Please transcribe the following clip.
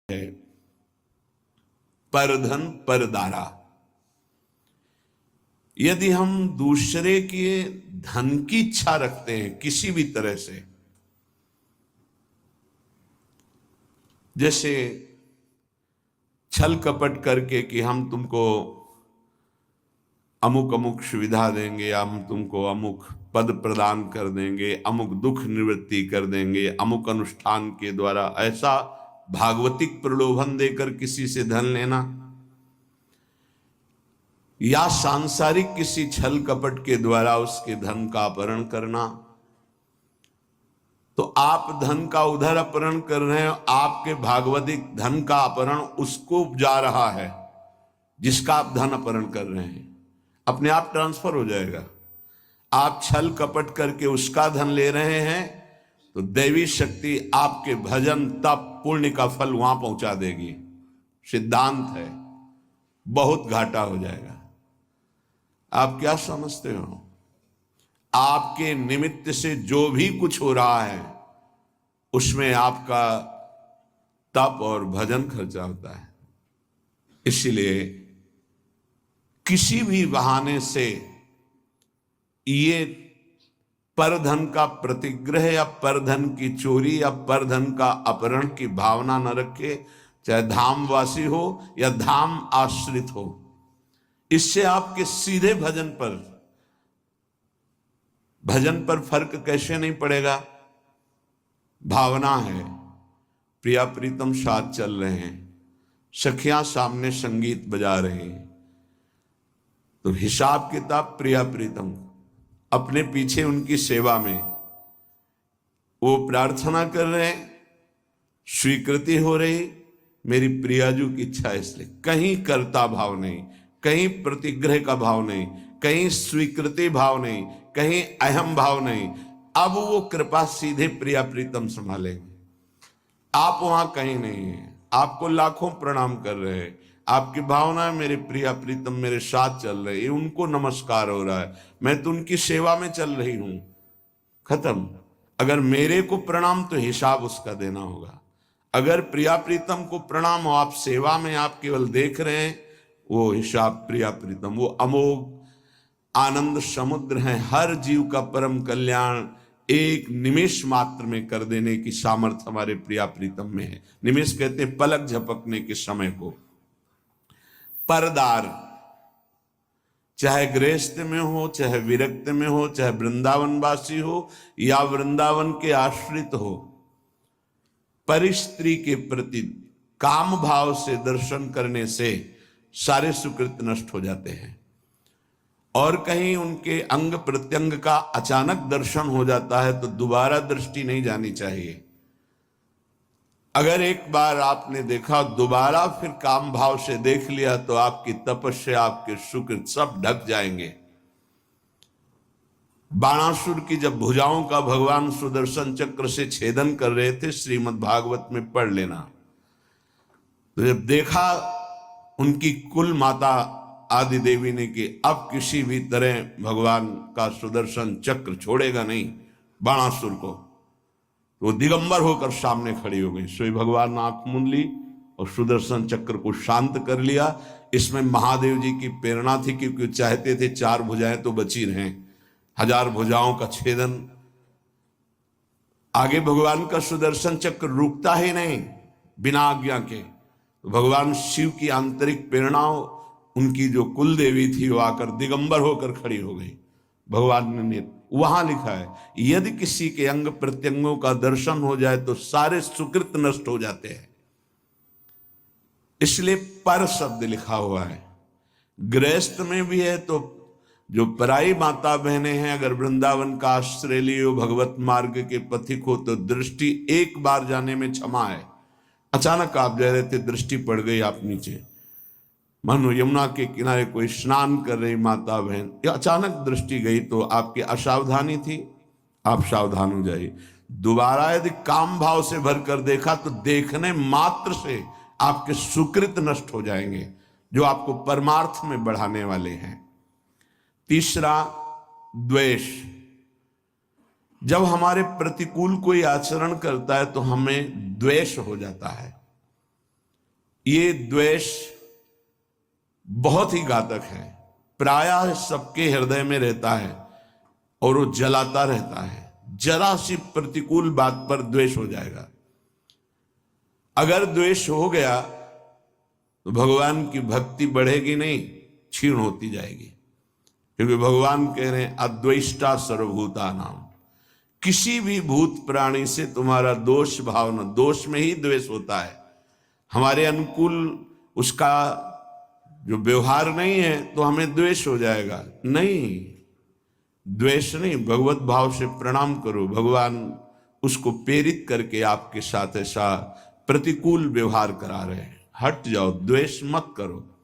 है परधन परदारा। यदि हम दूसरे के धन की इच्छा रखते हैं किसी भी तरह से, जैसे छल कपट करके कि हम तुमको अमुक अमुक सुविधा देंगे, हम तुमको अमुक पद प्रदान कर देंगे, अमुक दुख निवृत्ति कर देंगे, अमुक अनुष्ठान के द्वारा, ऐसा भागवतिक प्रलोभन देकर किसी से धन लेना, या सांसारिक किसी छल कपट के द्वारा उसके धन का अपहरण करना, तो आप धन का उधर अपहरण कर रहे हैं, आपके भागवतिक धन का अपहरण उसको जा रहा है जिसका आप धन अपहरण कर रहे हैं, अपने आप ट्रांसफर हो जाएगा। आप छल कपट करके उसका धन ले रहे हैं तो दैवी शक्ति आपके भजन तप पुण्य का फल वहां पहुंचा देगी। सिद्धांत है, बहुत घाटा हो जाएगा। आप क्या समझते हो? आपके निमित्त से जो भी कुछ हो रहा है उसमें आपका तप और भजन खर्चा होता है। इसलिए किसी भी बहाने से ये परधन का प्रतिग्रह या परधन की चोरी या परधन का अपहरण की भावना न रखे, चाहे धामवासी हो या धाम आश्रित हो। इससे आपके सीधे भजन पर फर्क कैसे नहीं पड़ेगा? भावना है, प्रिया प्रीतम साथ चल रहे हैं, सखियां सामने संगीत बजा रहे हैं, तो हिसाब किताब प्रिया प्रीतम अपने पीछे उनकी सेवा में वो प्रार्थना कर रहे हैं, स्वीकृति हो रही, मेरी प्रियाजू की इच्छा है, इसलिए कहीं कर्ता भाव नहीं, कहीं प्रतिग्रह का भाव नहीं, कहीं स्वीकृति भाव नहीं, कहीं अहम भाव नहीं। अब वो कृपा सीधे प्रिया प्रीतम संभालेंगे। आप वहां कहीं नहीं है, आपको लाखों प्रणाम कर रहे हैं, आपकी भावना मेरे प्रिया प्रीतम मेरे साथ चल रहे हैं, उनको नमस्कार हो रहा है, मैं तो उनकी सेवा में चल रही हूं, खत्म। अगर मेरे को प्रणाम तो हिसाब उसका देना होगा। अगर प्रिया प्रीतम को प्रणाम हो, आप सेवा में आप केवल देख रहे हैं, वो हिसाब प्रिया प्रीतम, वो अमोघ आनंद समुद्र है। हर जीव का परम कल्याण एक निमेष मात्र में कर देने की सामर्थ्य हमारे प्रिया प्रीतम में है। निमेष कहते हैं पलक झपकने के समय को। परदार, चाहे गृहस्थ में हो, चाहे विरक्त में हो, चाहे वृंदावनवासी हो या वृंदावन के आश्रित हो, परिस्त्री के प्रति काम भाव से दर्शन करने से सारे सुकृत नष्ट हो जाते हैं। और कहीं उनके अंग प्रत्यंग का अचानक दर्शन हो जाता है तो दोबारा दृष्टि नहीं जानी चाहिए। अगर एक बार आपने देखा, दोबारा फिर काम भाव से देख लिया तो आपकी तपस्या, आपके सुकृत सब ढक जाएंगे। बाणासुर की जब भुजाओं का भगवान सुदर्शन चक्र से छेदन कर रहे थे, श्रीमद् भागवत में पढ़ लेना, तो जब देखा उनकी कुल माता आदि देवी ने कि अब किसी भी तरह भगवान का सुदर्शन चक्र छोड़ेगा नहीं बाणासुर को, तो वो दिगंबर होकर सामने खड़ी हो गई। सोई भगवान ने आंख मूंद ली और सुदर्शन चक्र को शांत कर लिया। इसमें महादेव जी की प्रेरणा थी, क्योंकि चाहते थे 4 भुजाएं तो बची रहें, 1000 भुजाओं का छेदन। आगे भगवान का सुदर्शन चक्र रुकता ही नहीं बिना आज्ञा के। तो भगवान शिव की आंतरिक प्रेरणाओं, उनकी जो कुल देवी थी, वो आकर दिगंबर होकर खड़ी हो गई। भगवान ने वहां लिखा है, यदि किसी के अंग प्रत्यंगों का दर्शन हो जाए तो सारे सुकृत नष्ट हो जाते हैं। इसलिए पर शब्द लिखा हुआ है। गृहस्थ में भी है तो जो पराई माता बहनें हैं, अगर वृंदावन का आश्रय लियो, भगवत मार्ग के पथिक हो, तो दृष्टि एक बार जाने में क्षमा है। अचानक आप जा रहे थे, दृष्टि पड़ गई आप नीचे, मानो यमुना के किनारे कोई स्नान कर रही माता बहन, या अचानक दृष्टि गई, तो आपकी असावधानी थी, आप सावधान हो जाइए। दोबारा यदि काम भाव से भरकर देखा तो देखने मात्र से आपके सुकृत नष्ट हो जाएंगे, जो आपको परमार्थ में बढ़ाने वाले हैं। तीसरा, द्वेष। जब हमारे प्रतिकूल कोई आचरण करता है तो हमें द्वेष हो जाता है। ये द्वेष बहुत ही घातक है, प्रायः सबके हृदय में रहता है और वो जलाता रहता है। जरा सी प्रतिकूल बात पर द्वेष हो जाएगा। अगर द्वेष हो गया तो भगवान की भक्ति बढ़ेगी नहीं, क्षीण होती जाएगी। क्योंकि भगवान कह रहे हैं अद्वेष्टा सर्वभूता नाम, किसी भी भूत प्राणी से तुम्हारा दोष भावना, दोष में ही द्वेष होता है। हमारे अनुकूल उसका जो व्यवहार नहीं है तो हमें द्वेष हो जाएगा। नहीं, द्वेष नहीं, भगवत भाव से प्रणाम करो। भगवान उसको प्रेरित करके आपके साथ ऐसा प्रतिकूल व्यवहार करा रहे हैं। हट जाओ, द्वेष मत करो।